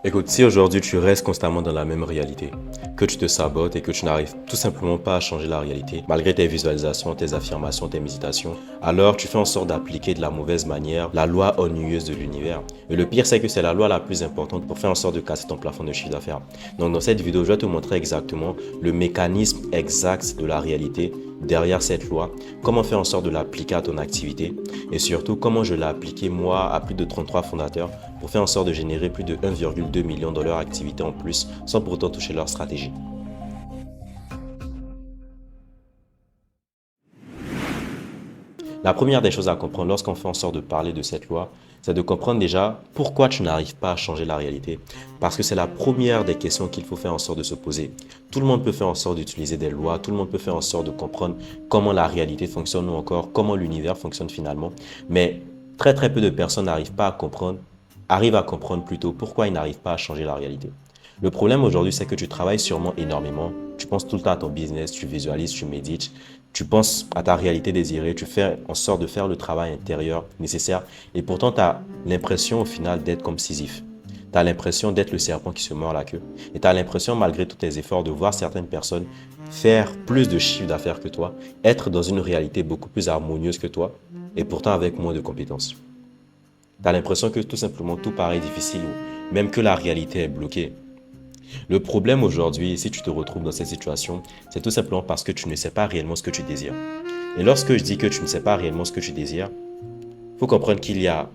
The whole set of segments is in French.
Écoute, si aujourd'hui tu restes constamment dans la même réalité, que tu te sabotes et que tu n'arrives tout simplement pas à changer la réalité, malgré tes visualisations, tes affirmations, tes méditations, alors tu fais en sorte d'appliquer de la mauvaise manière la loi ennuyeuse de l'univers. Et le pire, c'est que c'est la loi la plus importante pour faire en sorte de casser ton plafond de chiffre d'affaires. Donc dans cette vidéo, je vais te montrer exactement le mécanisme exact de la réalité derrière cette loi, comment faire en sorte de l'appliquer à ton activité et surtout comment je l'ai appliqué moi à plus de 33 fondateurs pour faire en sorte de générer plus de 1,2 million de leur activité en plus sans pour autant toucher leur stratégie. La première des choses à comprendre lorsqu'on fait en sorte de parler de cette loi, c'est de comprendre déjà pourquoi tu n'arrives pas à changer la réalité. Parce que c'est la première des questions qu'il faut faire en sorte de se poser. Tout le monde peut faire en sorte d'utiliser des lois, tout le monde peut faire en sorte de comprendre comment la réalité fonctionne ou encore comment l'univers fonctionne finalement. Mais très peu de personnes n'arrivent pas à comprendre, arrivent à comprendre plutôt pourquoi ils n'arrivent pas à changer la réalité. Le problème aujourd'hui, c'est que tu travailles sûrement énormément. Tu penses tout le temps à ton business, tu visualises, tu médites, tu penses à ta réalité désirée, tu fais en sorte de faire le travail intérieur nécessaire et pourtant tu as l'impression au final d'être comme Sisyphe. Tu as l'impression d'être le serpent qui se mord la queue et tu as l'impression malgré tous tes efforts de voir certaines personnes faire plus de chiffre d'affaires que toi, être dans une réalité beaucoup plus harmonieuse que toi et pourtant avec moins de compétences. Tu as l'impression que tout simplement tout paraît difficile ou même que la réalité est bloquée. Le problème aujourd'hui, si tu te retrouves dans cette situation, c'est tout simplement parce que tu ne sais pas réellement ce que tu désires. Et lorsque je dis que tu ne sais pas réellement ce que tu désires, il faut comprendre qu'il y a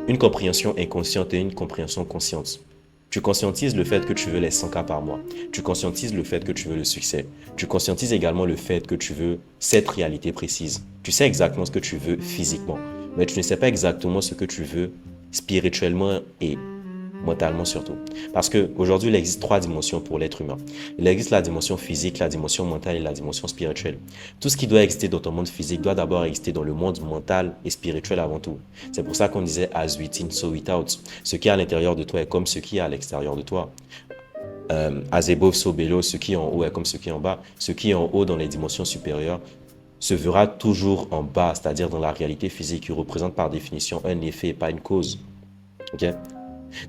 une compréhension inconsciente et une compréhension consciente. Tu conscientises le fait que tu veux les 100 cas par mois. Tu conscientises le fait que tu veux le succès. Tu conscientises également le fait que tu veux cette réalité précise. Tu sais exactement ce que tu veux physiquement, mais tu ne sais pas exactement ce que tu veux spirituellement et mentalement surtout. Parce qu'aujourd'hui, il existe trois dimensions pour l'être humain. Il existe la dimension physique, la dimension mentale et la dimension spirituelle. Tout ce qui doit exister dans ton monde physique doit d'abord exister dans le monde mental et spirituel avant tout. C'est pour ça qu'on disait as within, so without. Ce qui est à l'intérieur de toi est comme ce qui est à l'extérieur de toi. As above, so below. Ce qui est en haut est comme ce qui est en bas. Ce qui est en haut dans les dimensions supérieures se verra toujours en bas, c'est-à-dire dans la réalité physique qui représente par définition un effet et pas une cause. Ok?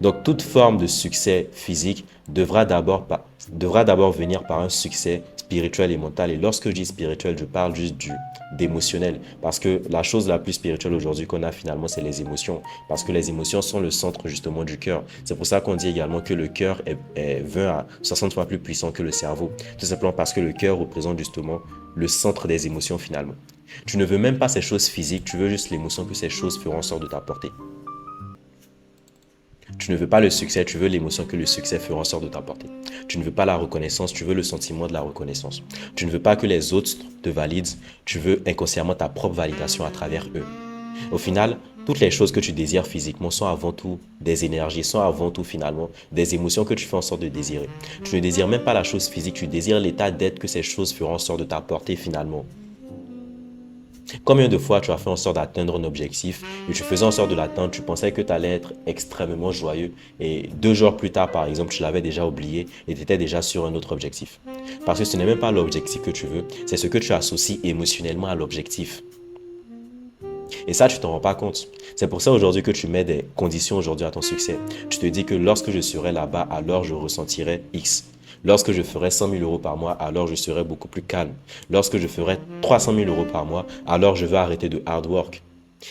Donc, toute forme de succès physique devra d'abord venir par un succès spirituel et mental. Et lorsque je dis spirituel, je parle juste d'émotionnel. Parce que la chose la plus spirituelle aujourd'hui qu'on a finalement, c'est les émotions. Parce que les émotions sont le centre justement du cœur. C'est pour ça qu'on dit également que le cœur est 20 à 60 fois plus puissant que le cerveau. Tout simplement parce que le cœur représente justement le centre des émotions finalement. Tu ne veux même pas ces choses physiques, tu veux juste l'émotion que ces choses feront en sorte de t'apporter. Tu ne veux pas le succès, tu veux l'émotion que le succès fera en sorte de t'apporter. Tu ne veux pas la reconnaissance, tu veux le sentiment de la reconnaissance. Tu ne veux pas que les autres te valident, tu veux inconsciemment ta propre validation à travers eux. Au final, toutes les choses que tu désires physiquement sont avant tout des énergies, sont avant tout finalement des émotions que tu fais en sorte de désirer. Tu ne désires même pas la chose physique, tu désires l'état d'être que ces choses feront en sorte de t'apporter finalement. Combien de fois tu as fait en sorte d'atteindre un objectif et tu faisais en sorte de l'atteindre, tu pensais que tu allais être extrêmement joyeux et 2 jours plus tard, par exemple, tu l'avais déjà oublié et tu étais déjà sur un autre objectif. Parce que ce n'est même pas l'objectif que tu veux, c'est ce que tu associes émotionnellement à l'objectif. Et ça, tu t'en rends pas compte. C'est pour ça aujourd'hui que tu mets des conditions aujourd'hui à ton succès. Tu te dis que lorsque je serai là-bas, alors je ressentirai X. Lorsque je ferai 100 000 euros par mois, alors je serai beaucoup plus calme. Lorsque je ferai 300 000 euros par mois, alors je vais arrêter de hard work.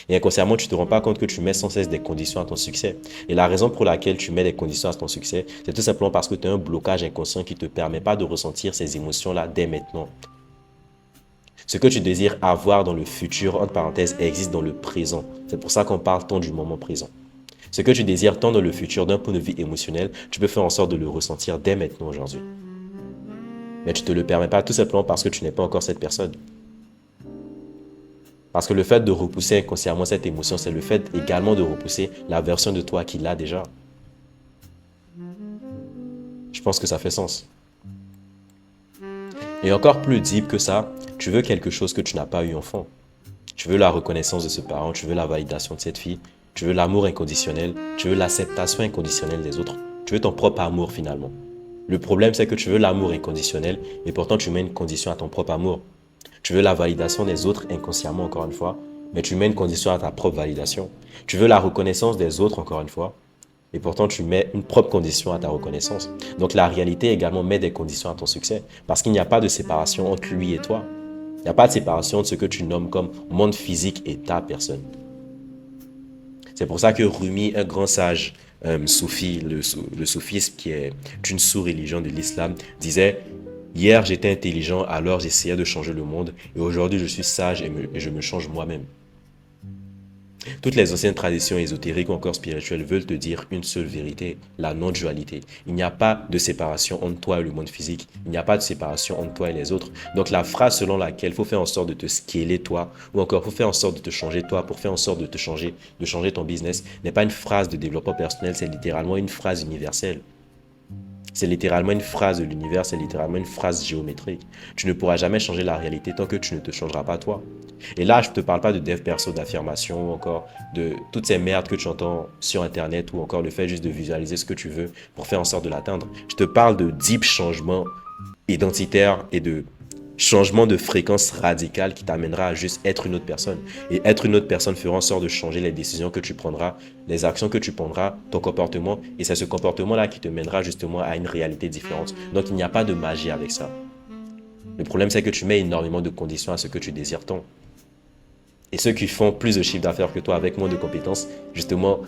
Et inconsciemment, tu ne te rends pas compte que tu mets sans cesse des conditions à ton succès. Et la raison pour laquelle tu mets des conditions à ton succès, c'est tout simplement parce que tu as un blocage inconscient qui ne te permet pas de ressentir ces émotions-là dès maintenant. Ce que tu désires avoir dans le futur, entre parenthèses, existe dans le présent. C'est pour ça qu'on parle tant du moment présent. Ce que tu désires tant dans le futur d'un point de vue émotionnel, tu peux faire en sorte de le ressentir dès maintenant aujourd'hui. Mais tu ne te le permets pas tout simplement parce que tu n'es pas encore cette personne. Parce que le fait de repousser inconsciemment cette émotion, c'est le fait également de repousser la version de toi qui l'a déjà. Je pense que ça fait sens. Et encore plus deep que ça, tu veux quelque chose que tu n'as pas eu enfant. Tu veux la reconnaissance de ce parent, tu veux la validation de cette fille, tu veux l'amour inconditionnel, tu veux l'acceptation inconditionnelle des autres, tu veux ton propre amour finalement. Le problème, c'est que tu veux l'amour inconditionnel et pourtant tu mets une condition à ton propre amour. Tu veux la validation des autres inconsciemment encore une fois, mais tu mets une condition à ta propre validation. Tu veux la reconnaissance des autres encore une fois, Et pourtant, tu mets une propre condition à ta reconnaissance. Donc la réalité également met des conditions à ton succès. Parce qu'il n'y a pas de séparation entre lui et toi. Il n'y a pas de séparation entre ce que tu nommes comme monde physique et ta personne. C'est pour ça que Rumi, un grand sage soufi, le soufisme qui est une sous-religion de l'islam, disait: hier j'étais intelligent, alors j'essayais de changer le monde, et aujourd'hui je suis sage et je me change moi-même. Toutes les anciennes traditions ésotériques ou encore spirituelles veulent te dire une seule vérité, la non-dualité. Il n'y a pas de séparation entre toi et le monde physique. Il n'y a pas de séparation entre toi et les autres. Donc la phrase selon laquelle il faut faire en sorte de te scaler toi, ou encore faut faire en sorte de te changer toi, pour faire en sorte de changer ton business, n'est pas une phrase de développement personnel, c'est littéralement une phrase universelle. C'est littéralement une phrase de l'univers, c'est littéralement une phrase géométrique. Tu ne pourras jamais changer la réalité tant que tu ne te changeras pas toi. Et là, je ne te parle pas de dev perso, d'affirmation, ou encore de toutes ces merdes que tu entends sur Internet, ou encore le fait juste de visualiser ce que tu veux pour faire en sorte de l'atteindre. Je te parle de deep changements identitaires et de changement de fréquence radicale qui t'amènera à juste être une autre personne. Et être une autre personne fera en sorte de changer les décisions que tu prendras, les actions que tu prendras, ton comportement. Et c'est ce comportement-là qui te mènera justement à une réalité différente. Donc il n'y a pas de magie avec ça. Le problème, c'est que tu mets énormément de conditions à ce que tu désires tant. Et ceux qui font plus de chiffre d'affaires que toi avec moins de compétences, justement,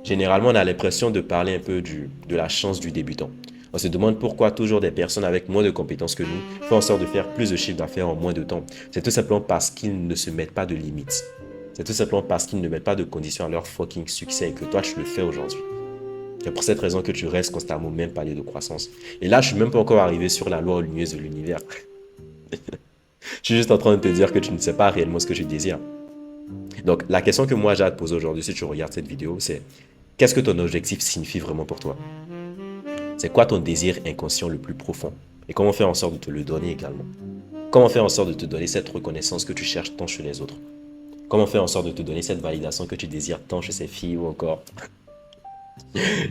généralement, on a l'impression de parler un peu de la chance du débutant. On se demande pourquoi toujours des personnes avec moins de compétences que nous font en sorte de faire plus de chiffre d'affaires en moins de temps. C'est tout simplement parce qu'ils ne se mettent pas de limites. C'est tout simplement parce qu'ils ne mettent pas de conditions à leur fucking succès et que toi, tu le fais aujourd'hui. C'est pour cette raison que tu restes constamment au même palier de croissance. Et là, je suis même pas encore arrivé sur la loi lumineuse de l'univers. Je suis juste en train de te dire que tu ne sais pas réellement ce que tu désires. Donc, la question que moi j'ai à te poser aujourd'hui, si tu regardes cette vidéo, c'est: qu'est-ce que ton objectif signifie vraiment pour toi? C'est quoi ton désir inconscient le plus profond? Et comment faire en sorte de te le donner également? Comment faire en sorte de te donner cette reconnaissance que tu cherches tant chez les autres? Comment faire en sorte de te donner cette validation que tu désires tant chez ces filles ou encore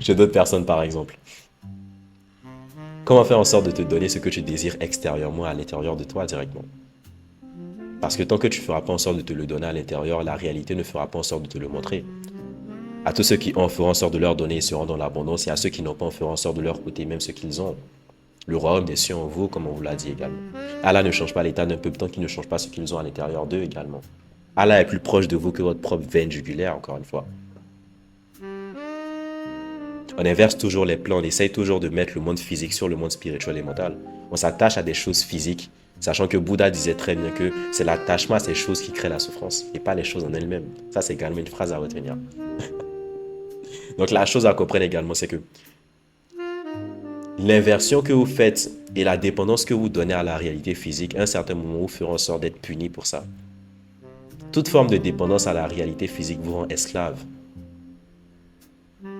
chez d'autres personnes par exemple? Comment faire en sorte de te donner ce que tu désires extérieurement à l'intérieur de toi directement? Parce que tant que tu ne feras pas en sorte de te le donner à l'intérieur, la réalité ne fera pas en sorte de te le montrer. À tous ceux qui en feront en sorte de leur donner, ils seront dans l'abondance, et à ceux qui n'ont pas en feront en sorte de leur côté, même ce qu'ils ont. Le royaume des cieux en vous, comme on vous l'a dit également. Allah ne change pas l'état d'un peuple tant qu'ils ne changent pas ce qu'ils ont à l'intérieur d'eux également. Allah est plus proche de vous que votre propre veine jugulaire, encore une fois. On inverse toujours les plans, on essaye toujours de mettre le monde physique sur le monde spirituel et mental. On s'attache à des choses physiques, sachant que Bouddha disait très bien que c'est l'attachement à ces choses qui crée la souffrance, et pas les choses en elles-mêmes. Ça, c'est également une phrase à retenir. Donc la chose à comprendre également, c'est que l'inversion que vous faites et la dépendance que vous donnez à la réalité physique, à un certain moment, vous ferez en sorte d'être puni pour ça. Toute forme de dépendance à la réalité physique vous rend esclave.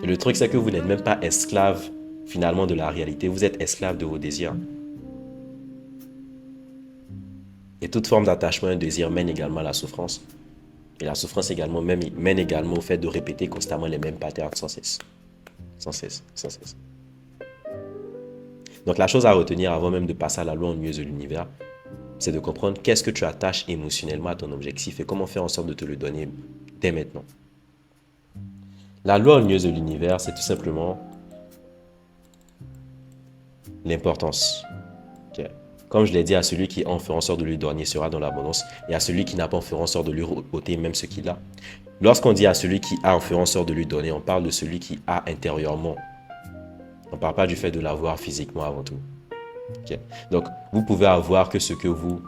Et le truc, c'est que vous n'êtes même pas esclave finalement de la réalité, vous êtes esclave de vos désirs. Et toute forme d'attachement à un désir mène également à la souffrance. Et la souffrance également mène également au fait de répéter constamment les mêmes patterns sans cesse. Sans cesse, sans cesse. Donc la chose à retenir avant même de passer à la loi ennuyeuse de l'univers, c'est de comprendre qu'est-ce que tu attaches émotionnellement à ton objectif et comment faire en sorte de te le donner dès maintenant. La loi ennuyeuse de l'univers, c'est tout simplement l'importance. Okay. Comme je l'ai dit, à celui qui en fera en sorte de lui donner sera dans l'abondance, et à celui qui n'a pas en fera en sorte de lui ôter même ce qu'il a. Lorsqu'on dit à celui qui a en fera en sorte de lui donner, on parle de celui qui a intérieurement. On ne parle pas du fait de l'avoir physiquement avant tout. Okay. Donc, vous pouvez avoir que ce que vous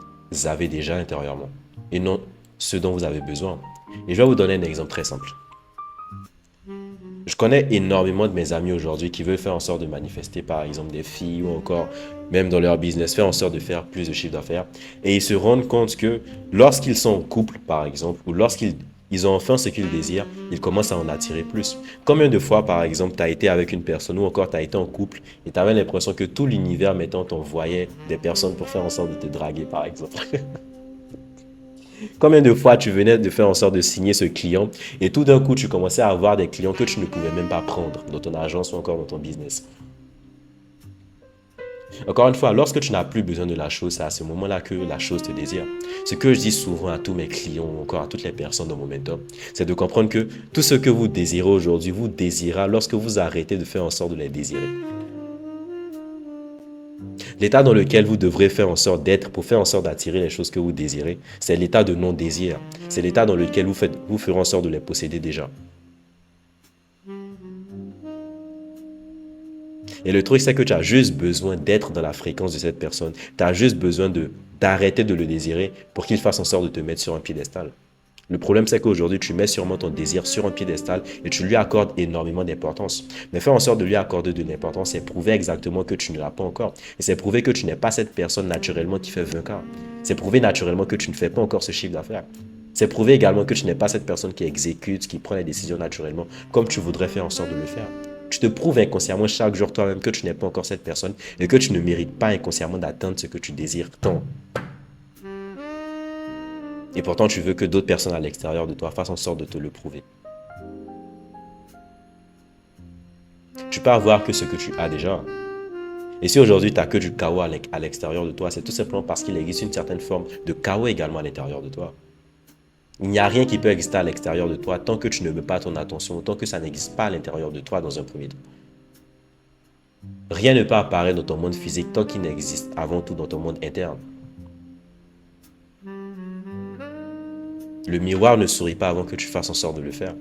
avez déjà intérieurement, et non ce dont vous avez besoin. Et je vais vous donner un exemple très simple. Je connais énormément de mes amis aujourd'hui qui veulent faire en sorte de manifester par exemple des filles ou encore même dans leur business, faire en sorte de faire plus de chiffre d'affaires. Et ils se rendent compte que lorsqu'ils sont en couple par exemple, ou lorsqu'ils ont enfin ce qu'ils désirent, ils commencent à en attirer plus. Combien de fois par exemple tu as été avec une personne ou encore tu as été en couple et tu avais l'impression que tout l'univers maintenant t'envoyait des personnes pour faire en sorte de te draguer par exemple. Combien de fois tu venais de faire en sorte de signer ce client et tout d'un coup tu commençais à avoir des clients que tu ne pouvais même pas prendre dans ton agence ou encore dans ton business. Encore une fois, lorsque tu n'as plus besoin de la chose, c'est à ce moment-là que la chose te désire. Ce que je dis souvent à tous mes clients, ou encore à toutes les personnes dans mon mentor, c'est de comprendre que tout ce que vous désirez aujourd'hui, vous désirera lorsque vous arrêtez de faire en sorte de les désirer. L'état dans lequel vous devrez faire en sorte d'être pour faire en sorte d'attirer les choses que vous désirez, c'est l'état de non-désir. C'est l'état dans lequel vous ferez en sorte de les posséder déjà. Et le truc, c'est que tu as juste besoin d'être dans la fréquence de cette personne. Tu as juste besoin d'arrêter de le désirer pour qu'il fasse en sorte de te mettre sur un piédestal. Le problème, c'est qu'aujourd'hui, tu mets sûrement ton désir sur un piédestal et tu lui accordes énormément d'importance. Mais faire en sorte de lui accorder de l'importance, c'est prouver exactement que tu ne l'as pas encore. Et c'est prouver que tu n'es pas cette personne naturellement qui fait 20K. C'est prouver naturellement que tu ne fais pas encore ce chiffre d'affaires. C'est prouver également que tu n'es pas cette personne qui exécute, qui prend les décisions naturellement, comme tu voudrais faire en sorte de le faire. Tu te prouves inconsciemment chaque jour toi-même que tu n'es pas encore cette personne et que tu ne mérites pas inconsciemment d'atteindre ce que tu désires tant. Et pourtant, tu veux que d'autres personnes à l'extérieur de toi fassent en sorte de te le prouver. Tu peux avoir que ce que tu as déjà. Et si aujourd'hui, tu n'as que du chaos à l'extérieur de toi, c'est tout simplement parce qu'il existe une certaine forme de chaos également à l'intérieur de toi. Il n'y a rien qui peut exister à l'extérieur de toi tant que tu ne mets pas ton attention, tant que ça n'existe pas à l'intérieur de toi dans un premier temps. Rien ne peut apparaître dans ton monde physique tant qu'il n'existe avant tout dans ton monde interne. Le miroir ne sourit pas avant que tu fasses en sorte de le faire.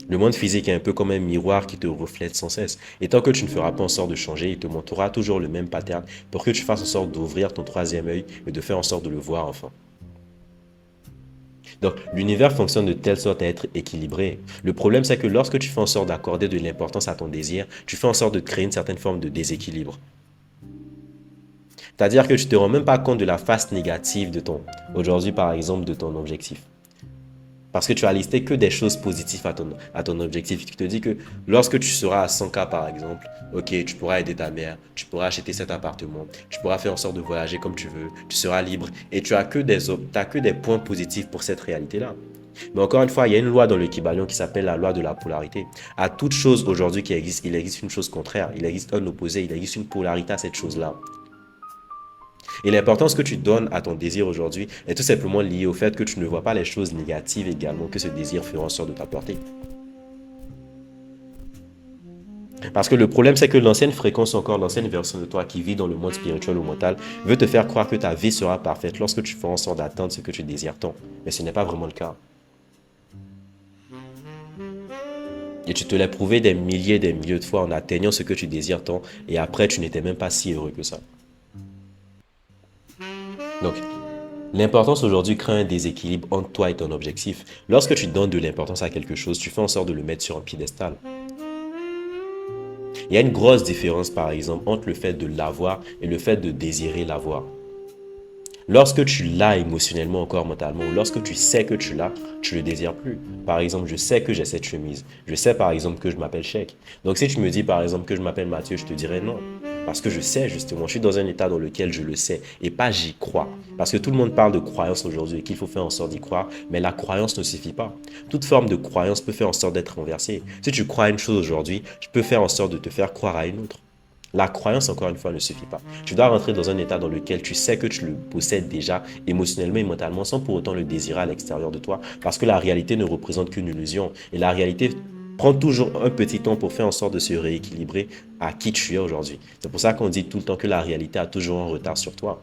Le monde physique est un peu comme un miroir qui te reflète sans cesse. Et tant que tu ne feras pas en sorte de changer, il te montrera toujours le même pattern pour que tu fasses en sorte d'ouvrir ton troisième œil et de faire en sorte de le voir enfin. Donc, l'univers fonctionne de telle sorte à être équilibré. Le problème, c'est que lorsque tu fais en sorte d'accorder de l'importance à ton désir, tu fais en sorte de créer une certaine forme de déséquilibre. C'est-à-dire que tu ne te rends même pas compte de la face négative de aujourd'hui par exemple, de ton objectif. Parce que tu as listé que des choses positives à ton objectif. Tu te dis que lorsque tu seras à 100K par exemple, ok, tu pourras aider ta mère, tu pourras acheter cet appartement, tu pourras faire en sorte de voyager comme tu veux, tu seras libre et tu as que des points positifs pour cette réalité-là. Mais encore une fois, il y a une loi dans le Kybalion qui s'appelle la loi de la polarité. À toute chose aujourd'hui qui existe, il existe une chose contraire, il existe un opposé, il existe une polarité à cette chose-là. Et l'importance que tu donnes à ton désir aujourd'hui est tout simplement liée au fait que tu ne vois pas les choses négatives également que ce désir fera en sorte de t'apporter. Parce que le problème, c'est que l'ancienne fréquence, encore l'ancienne version de toi qui vit dans le monde spirituel ou mental, veut te faire croire que ta vie sera parfaite lorsque tu feras en sorte d'atteindre ce que tu désires tant. Mais ce n'est pas vraiment le cas. Et tu te l'as prouvé des milliers de fois en atteignant ce que tu désires tant, et après tu n'étais même pas si heureux que ça. Donc, l'importance aujourd'hui crée un déséquilibre entre toi et ton objectif. Lorsque tu donnes de l'importance à quelque chose, tu fais en sorte de le mettre sur un piédestal. Il y a une grosse différence, par exemple, entre le fait de l'avoir et le fait de désirer l'avoir. Lorsque tu l'as émotionnellement, encore mentalement, ou lorsque tu sais que tu l'as, tu ne le désires plus. Par exemple, je sais que j'ai cette chemise. Je sais, par exemple, que je m'appelle Cheikh. Donc, si tu me dis, par exemple, que je m'appelle Mathieu, je te dirais non. Parce que je sais, justement, je suis dans un état dans lequel je le sais et pas j'y crois. Parce que tout le monde parle de croyance aujourd'hui et qu'il faut faire en sorte d'y croire, mais la croyance ne suffit pas. Toute forme de croyance peut faire en sorte d'être renversée. Si tu crois à une chose aujourd'hui, je peux faire en sorte de te faire croire à une autre. La croyance, encore une fois, ne suffit pas. Tu dois rentrer dans un état dans lequel tu sais que tu le possèdes déjà émotionnellement et mentalement sans pour autant le désirer à l'extérieur de toi. Parce que la réalité ne représente qu'une illusion. Et la réalité prend toujours un petit temps pour faire en sorte de se rééquilibrer à qui tu es aujourd'hui. C'est pour ça qu'on dit tout le temps que la réalité a toujours un retard sur toi.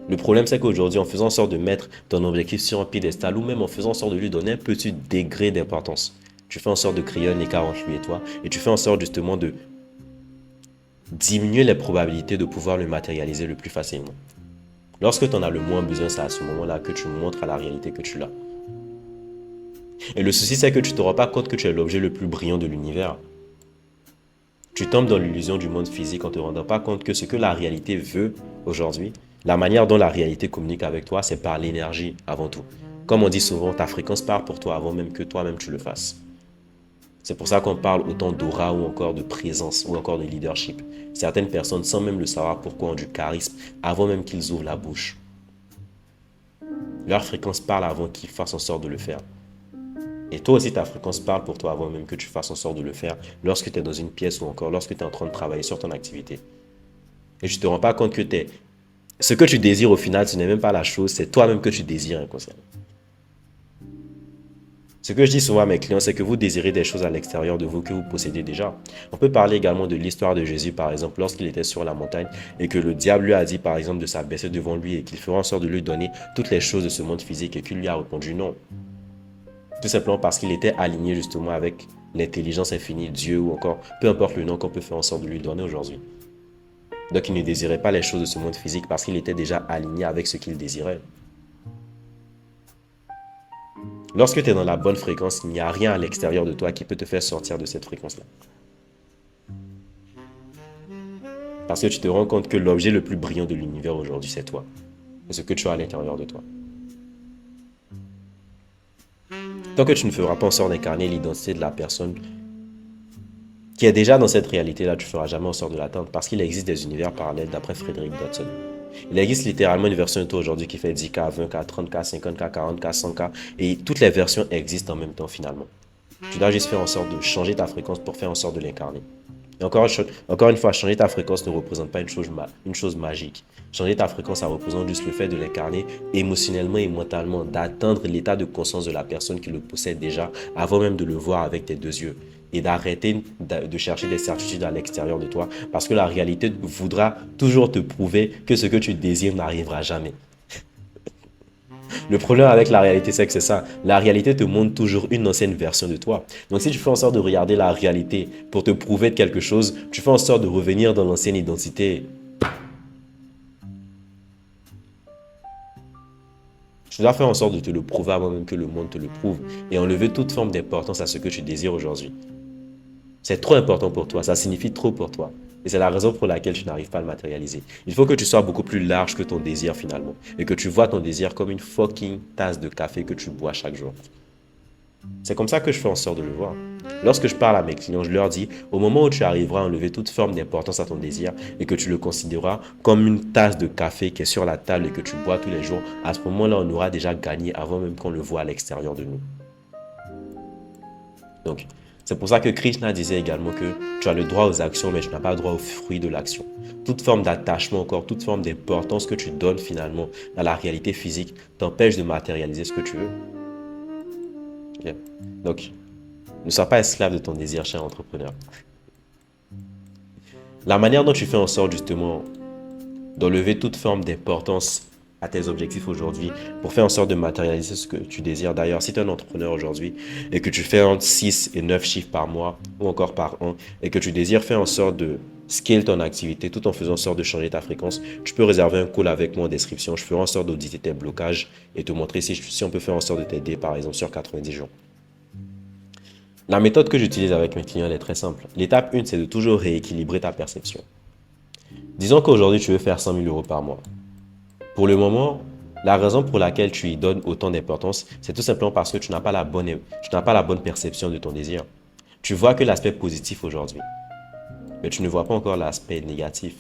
Le problème, c'est qu'aujourd'hui, en faisant en sorte de mettre ton objectif sur un piédestal ou même en faisant en sorte de lui donner un petit degré d'importance, tu fais en sorte de créer un écart entre lui et toi et tu fais en sorte justement de diminuer les probabilités de pouvoir le matérialiser le plus facilement. Lorsque tu en as le moins besoin, c'est à ce moment-là que tu montres à la réalité que tu l'as. Et le souci, c'est que tu ne te rends pas compte que tu es l'objet le plus brillant de l'univers. Tu tombes dans l'illusion du monde physique en ne te rendant pas compte que ce que la réalité veut aujourd'hui, la manière dont la réalité communique avec toi, c'est par l'énergie avant tout. Comme on dit souvent, ta fréquence part pour toi avant même que toi-même tu le fasses. C'est pour ça qu'on parle autant d'aura ou encore de présence ou encore de leadership. Certaines personnes, sans même le savoir pourquoi, ont du charisme avant même qu'ils ouvrent la bouche. Leur fréquence parle avant qu'ils fassent en sorte de le faire. Et toi aussi, ta fréquence parle pour toi avant même que tu fasses en sorte de le faire lorsque tu es dans une pièce ou encore lorsque tu es en train de travailler sur ton activité. Et tu ne te rends pas compte que ce que tu désires au final, ce n'est même pas la chose, c'est toi-même que tu désires inconsciemment. Ce que je dis souvent à mes clients, c'est que vous désirez des choses à l'extérieur de vous que vous possédez déjà. On peut parler également de l'histoire de Jésus, par exemple, lorsqu'il était sur la montagne et que le diable lui a dit, par exemple, de s'abaisser devant lui et qu'il fera en sorte de lui donner toutes les choses de ce monde physique et qu'il lui a répondu non. Tout simplement parce qu'il était aligné justement avec l'intelligence infinie, Dieu ou encore, peu importe le nom qu'on peut faire en sorte de lui donner aujourd'hui. Donc il ne désirait pas les choses de ce monde physique parce qu'il était déjà aligné avec ce qu'il désirait. Lorsque tu es dans la bonne fréquence, il n'y a rien à l'extérieur de toi qui peut te faire sortir de cette fréquence-là. Parce que tu te rends compte que l'objet le plus brillant de l'univers aujourd'hui, c'est toi. C'est ce que tu as à l'intérieur de toi. Tant que tu ne feras pas en sorte d'incarner l'identité de la personne qui est déjà dans cette réalité-là, tu ne feras jamais en sorte de l'atteindre parce qu'il existe des univers parallèles d'après Frédéric Dodson. Il existe littéralement une version de toi aujourd'hui qui fait 10K, 20K, 30K, 50K, 40K, 100K et toutes les versions existent en même temps finalement. Tu dois juste faire en sorte de changer ta fréquence pour faire en sorte de l'incarner. Et encore une fois, changer ta fréquence ne représente pas une chose magique. Changer ta fréquence, ça représente juste le fait de l'incarner émotionnellement et mentalement, d'atteindre l'état de conscience de la personne qui le possède déjà avant même de le voir avec tes deux yeux. Et d'arrêter de chercher des certitudes à l'extérieur de toi parce que la réalité voudra toujours te prouver que ce que tu désires n'arrivera jamais. Le problème avec la réalité, c'est que c'est ça. La réalité te montre toujours une ancienne version de toi. Donc si tu fais en sorte de regarder la réalité pour te prouver de quelque chose, tu fais en sorte de revenir dans l'ancienne identité. Tu dois faire en sorte de te le prouver avant même que le monde te le prouve et enlever toute forme d'importance à ce que tu désires aujourd'hui. C'est trop important pour toi, ça signifie trop pour toi. Et c'est la raison pour laquelle tu n'arrives pas à le matérialiser. Il faut que tu sois beaucoup plus large que ton désir finalement. Et que tu vois ton désir comme une fucking tasse de café que tu bois chaque jour. C'est comme ça que je fais en sorte de le voir. Lorsque je parle à mes clients, je leur dis, au moment où tu arriveras à enlever toute forme d'importance à ton désir et que tu le considéreras comme une tasse de café qui est sur la table et que tu bois tous les jours, à ce moment-là, on aura déjà gagné avant même qu'on le voit à l'extérieur de nous. Donc, c'est pour ça que Krishna disait également que tu as le droit aux actions, mais tu n'as pas le droit aux fruits de l'action. Toute forme d'attachement, encore toute forme d'importance que tu donnes finalement à la réalité physique t'empêche de matérialiser ce que tu veux. Okay? Donc, ne sois pas esclave de ton désir, cher entrepreneur. La manière dont tu fais en sorte justement d'enlever toute forme d'importance à tes objectifs aujourd'hui pour faire en sorte de matérialiser ce que tu désires. D'ailleurs, si tu es un entrepreneur aujourd'hui et que tu fais entre 6 et 9 chiffres par mois ou encore par an et que tu désires faire en sorte de scale ton activité tout en faisant en sorte de changer ta fréquence, tu peux réserver un call avec moi en description. Je ferai en sorte d'auditer tes blocages et te montrer si on peut faire en sorte de t'aider par exemple sur 90 jours. La méthode que j'utilise avec mes clients elle est très simple. L'étape 1, c'est de toujours rééquilibrer ta perception. Disons qu'aujourd'hui, tu veux faire 100 000 euros par mois. Pour le moment, la raison pour laquelle tu y donnes autant d'importance, c'est tout simplement parce que tu n'as pas la bonne perception de ton désir. Tu vois que l'aspect positif aujourd'hui, mais tu ne vois pas encore l'aspect négatif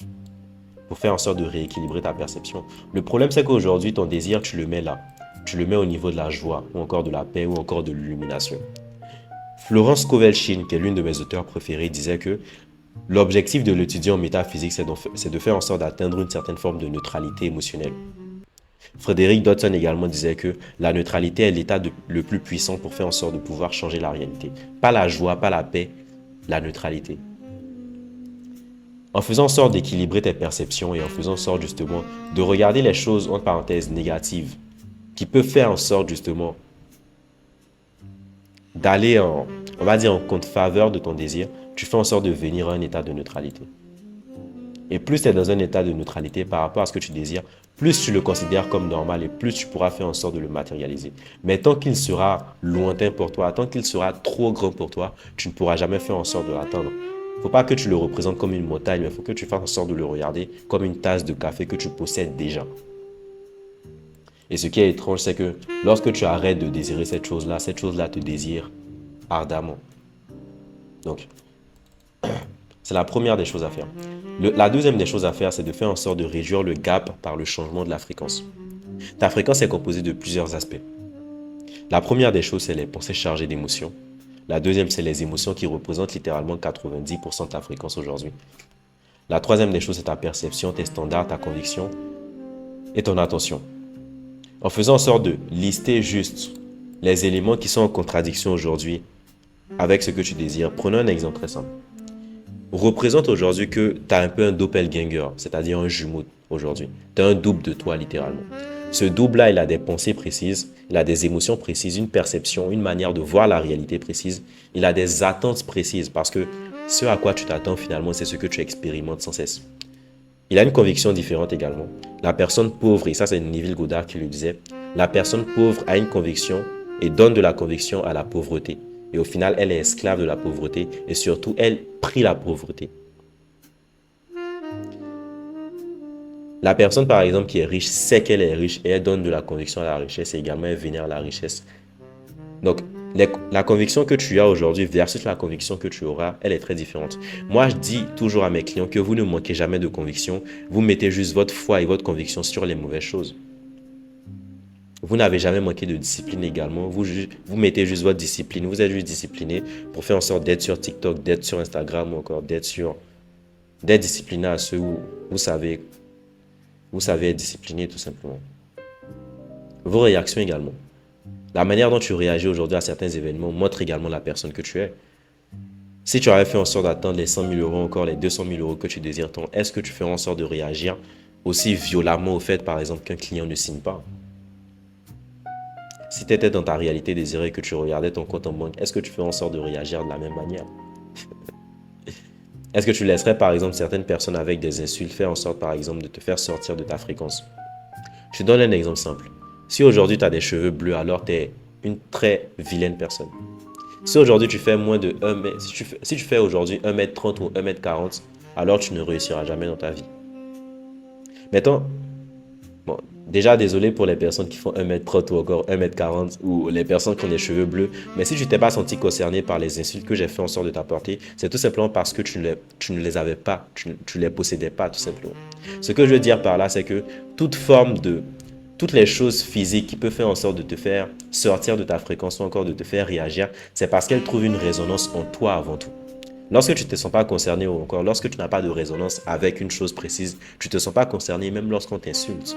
pour faire en sorte de rééquilibrer ta perception. Le problème, c'est qu'aujourd'hui, ton désir, tu le mets là. Tu le mets au niveau de la joie, ou encore de la paix, ou encore de l'illumination. Florence Scovel-Shinn, qui est l'une de mes auteurs préférées, disait que l'objectif de l'étudiant en métaphysique, c'est de faire en sorte d'atteindre une certaine forme de neutralité émotionnelle. Frédéric Dodson également disait que la neutralité est l'état le plus puissant pour faire en sorte de pouvoir changer la réalité. Pas la joie, pas la paix, la neutralité. En faisant en sorte d'équilibrer tes perceptions et en faisant en sorte justement de regarder les choses entre parenthèses négatives qui peuvent faire en sorte justement d'aller on va dire en contre-faveur de ton désir, tu fais en sorte de venir à un état de neutralité. Et plus tu es dans un état de neutralité par rapport à ce que tu désires, plus tu le considères comme normal et plus tu pourras faire en sorte de le matérialiser. Mais tant qu'il sera lointain pour toi, tant qu'il sera trop grand pour toi, tu ne pourras jamais faire en sorte de l'atteindre. Il ne faut pas que tu le représentes comme une montagne, mais il faut que tu fasses en sorte de le regarder comme une tasse de café que tu possèdes déjà. Et ce qui est étrange, c'est que lorsque tu arrêtes de désirer cette chose-là te désire ardemment. Donc, c'est la première des choses à faire. La deuxième des choses à faire, c'est de faire en sorte de réduire le gap par le changement de la fréquence. Ta fréquence est composée de plusieurs aspects. La première des choses, c'est les pensées chargées d'émotions. La deuxième, c'est les émotions qui représentent littéralement 90% de ta fréquence aujourd'hui. La troisième des choses, c'est ta perception, tes standards, ta conviction et ton attention. En faisant en sorte de lister juste les éléments qui sont en contradiction aujourd'hui avec ce que tu désires, prenons un exemple très simple. Représente aujourd'hui que tu as un peu un doppelganger, c'est-à-dire un jumeau aujourd'hui. Tu as un double de toi littéralement. Ce double-là, il a des pensées précises, il a des émotions précises, une perception, une manière de voir la réalité précise. Il a des attentes précises parce que ce à quoi tu t'attends finalement, c'est ce que tu expérimentes sans cesse. Il a une conviction différente également. La personne pauvre, et ça c'est Neville Goddard qui le disait, la personne pauvre a une conviction et donne de la conviction à la pauvreté. Et au final, elle est esclave de la pauvreté et surtout, elle prie la pauvreté. La personne, par exemple, qui est riche, sait qu'elle est riche et elle donne de la conviction à la richesse et également elle vénère la richesse. Donc, la conviction que tu as aujourd'hui versus la conviction que tu auras, elle est très différente. Moi, je dis toujours à mes clients que vous ne manquez jamais de conviction. Vous mettez juste votre foi et votre conviction sur les mauvaises choses. Vous n'avez jamais manqué de discipline également. Vous mettez juste votre discipline. Vous êtes juste discipliné pour faire en sorte d'être sur TikTok, d'être sur Instagram ou encore d'être discipliné à ceux où vous savez être discipliné tout simplement. Vos réactions également. La manière dont tu réagis aujourd'hui à certains événements montre également la personne que tu es. Si tu avais fait en sorte d'attendre les 100 000 euros, encore les 200 000 euros que tu désires tant, est-ce que tu ferais en sorte de réagir aussi violemment au fait, par exemple, qu'un client ne signe pas? Si tu étais dans ta réalité désirée, que tu regardais ton compte en banque, est-ce que tu ferais en sorte de réagir de la même manière? Est-ce que tu laisserais, par exemple, certaines personnes avec des insultes faire en sorte, par exemple, de te faire sortir de ta fréquence? Je te donne un exemple simple. Si aujourd'hui tu as des cheveux bleus, alors tu es une très vilaine personne. Si aujourd'hui tu fais moins de 1 mètre, si tu fais aujourd'hui 1m30 ou 1m40, alors tu ne réussiras jamais dans ta vie. Mettons, bon, déjà désolé pour les personnes qui font 1m30 ou encore 1m40 ou les personnes qui ont des cheveux bleus, mais si tu t'es pas senti concerné par les insultes que j'ai fait en sorte de t'apporter, c'est tout simplement parce que tu ne les avais pas, tu ne les possédais pas tout simplement. Ce que je veux dire par là, c'est que toutes les choses physiques qui peuvent faire en sorte de te faire sortir de ta fréquence ou encore de te faire réagir, c'est parce qu'elles trouvent une résonance en toi avant tout. Lorsque tu ne te sens pas concerné ou encore lorsque tu n'as pas de résonance avec une chose précise, tu ne te sens pas concerné même lorsqu'on t'insulte.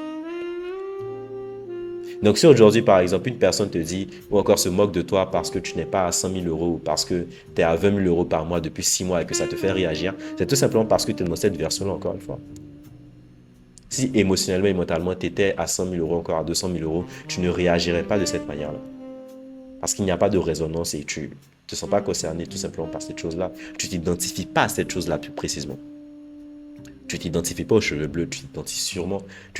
Donc si aujourd'hui par exemple une personne te dit ou encore se moque de toi parce que tu n'es pas à 100 000 euros ou parce que tu es à 20 000 euros par mois depuis 6 mois et que ça te fait réagir, c'est tout simplement parce que tu es dans cette version-là encore une fois. Si émotionnellement et mentalement, tu étais à 100 000 euros, encore à 200 000 euros, tu ne réagirais pas de cette manière-là. Parce qu'il n'y a pas de résonance et tu ne te sens pas concerné tout simplement par cette chose-là. Tu ne t'identifies pas à cette chose-là plus précisément. Tu ne t'identifies pas aux cheveux bleus, tu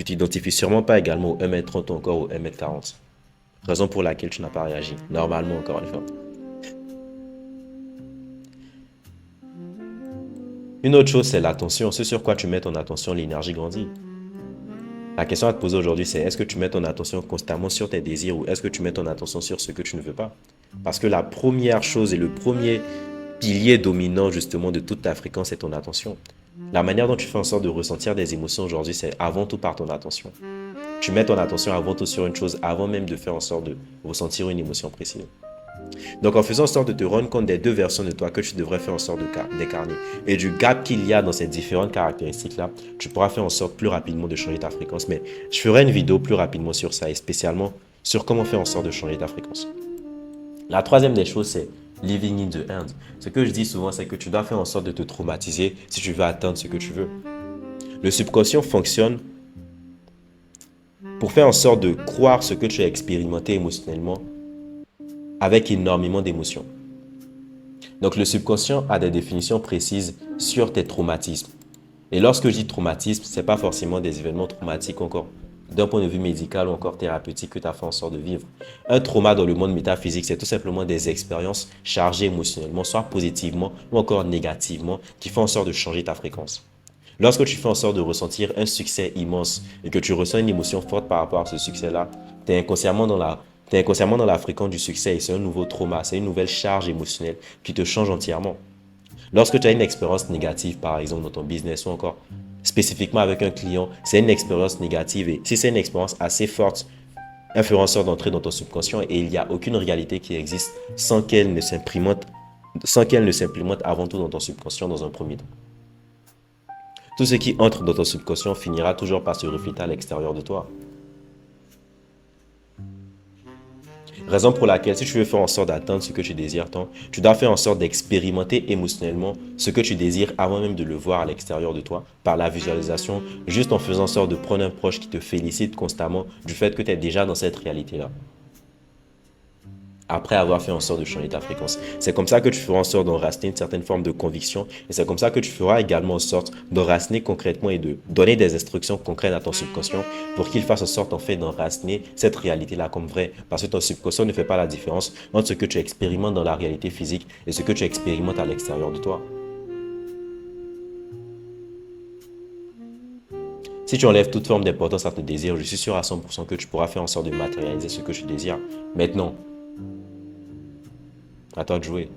t'identifies sûrement pas également au 1m30 ou encore au 1m40. Raison pour laquelle tu n'as pas réagi. Normalement, encore une fois. Une autre chose, c'est l'attention. Ce sur quoi tu mets ton attention, l'énergie grandit. La question à te poser aujourd'hui, c'est est-ce que tu mets ton attention constamment sur tes désirs ou est-ce que tu mets ton attention sur ce que tu ne veux pas? Parce que la première chose et le premier pilier dominant justement de toute ta fréquence, c'est ton attention. La manière dont tu fais en sorte de ressentir des émotions aujourd'hui, c'est avant tout par ton attention. Tu mets ton attention avant tout sur une chose avant même de faire en sorte de ressentir une émotion précise. Donc en faisant en sorte de te rendre compte des deux versions de toi que tu devrais faire en sorte d'incarner et du gap qu'il y a dans ces différentes caractéristiques-là, tu pourras faire en sorte plus rapidement de changer ta fréquence. Mais je ferai une vidéo plus rapidement sur ça et spécialement sur comment faire en sorte de changer ta fréquence. La troisième des choses, c'est living in the end. Ce que je dis souvent, c'est que tu dois faire en sorte de te traumatiser si tu veux atteindre ce que tu veux. Le subconscient fonctionne pour faire en sorte de croire ce que tu as expérimenté émotionnellement avec énormément d'émotions. Donc le subconscient a des définitions précises sur tes traumatismes. Et lorsque je dis traumatisme, ce n'est pas forcément des événements traumatiques encore d'un point de vue médical ou encore thérapeutique que tu as fait en sorte de vivre. Un trauma dans le monde métaphysique, c'est tout simplement des expériences chargées émotionnellement, soit positivement ou encore négativement, qui font en sorte de changer ta fréquence. Lorsque tu fais en sorte de ressentir un succès immense et que tu ressens une émotion forte par rapport à ce succès-là, tu es inconsciemment dans la fréquence du succès et c'est un nouveau trauma, c'est une nouvelle charge émotionnelle qui te change entièrement. Lorsque tu as une expérience négative, par exemple, dans ton business ou encore spécifiquement avec un client, c'est une expérience négative et si c'est une expérience assez forte Elle fera en sorte d'entrer dans ton subconscient et il n'y a aucune réalité qui existe sans qu'elle ne s'implémente avant tout dans ton subconscient dans un premier temps. Tout ce qui entre dans ton subconscient finira toujours par se refléter à l'extérieur de toi. Raison pour laquelle, si tu veux faire en sorte d'atteindre ce que tu désires tant, tu dois faire en sorte d'expérimenter émotionnellement ce que tu désires avant même de le voir à l'extérieur de toi, par la visualisation, juste en faisant en sorte de prendre un proche qui te félicite constamment du fait que tu es déjà dans cette réalité-là, après avoir fait en sorte de changer ta fréquence. C'est comme ça que tu feras en sorte d'enraciner une certaine forme de conviction et c'est comme ça que tu feras également en sorte d'enraciner concrètement et de donner des instructions concrètes à ton subconscient pour qu'il fasse en sorte en fait d'enraciner cette réalité-là comme vraie. Parce que ton subconscient ne fait pas la différence entre ce que tu expérimentes dans la réalité physique et ce que tu expérimentes à l'extérieur de toi. Si tu enlèves toute forme d'importance à ton désir, je suis sûr à 100% que tu pourras faire en sorte de matérialiser ce que tu désires. Maintenant, à toi de jouer.